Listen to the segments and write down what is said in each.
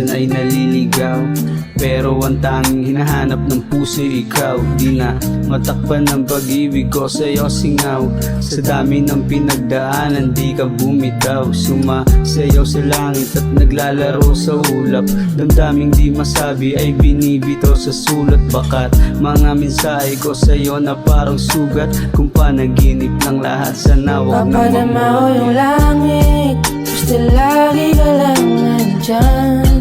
minsan ay naliligaw, pero ang tanging hinahanap ng puso ikaw. Di na matakpan ng pag-ibig ko sa'yo singaw. Sa dami ng pinagdaanan di ka bumitaw. Sumasayaw sa langit at naglalaro sa ulap. Damdaming di masabi ay binibito sa sulat. Bakat mga mensahe ko sa'yo na parang sugat. Kung panaginip ng lahat sana wag na papadama ko yung langit, basta lagi ka lang nandyan.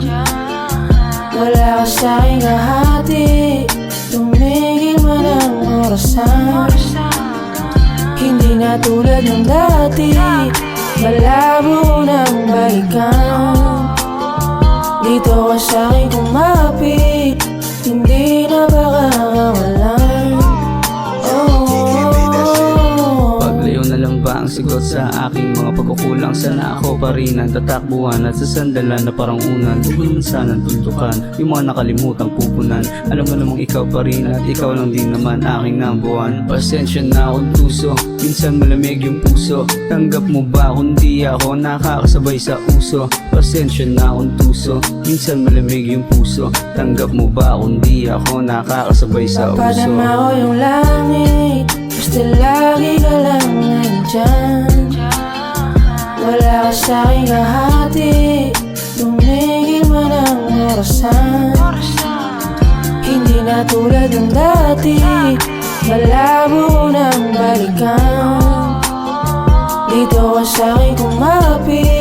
Wala ka sa'king kahati, tumigil man ang orasan. Hindi na tulad ng dati, malabo ng balikan. Dito ka sa'kin kumapit, hindi na baka kawalan. Paglayo na lang ba ang sigot sa aking mga pagkukulang? Sana ako pa rin ang tatakbuhan at sasandalan na parang unan. Huwag mo naman sanang tuntukan yung mga nakalimutang pupunan. Alam mo namang ikaw pa rin at ikaw lang din naman aking nambuhan. Pasensya na akong tuso, minsan malamig yung puso. Tanggap mo ba kung di ako nakakasabay sa uso? Pasensya na akong tuso, minsan malamig yung puso. Tanggap mo ba kung di ako nakakasabay sa uso? Papadama ko yung langit, basta lagi ka lang nandyan. Wala ka sa'king kahati, tumigil man ang orasan. Hindi na tulad ng dati, malabo ng balikan. Dito ka sa'kin kumapit,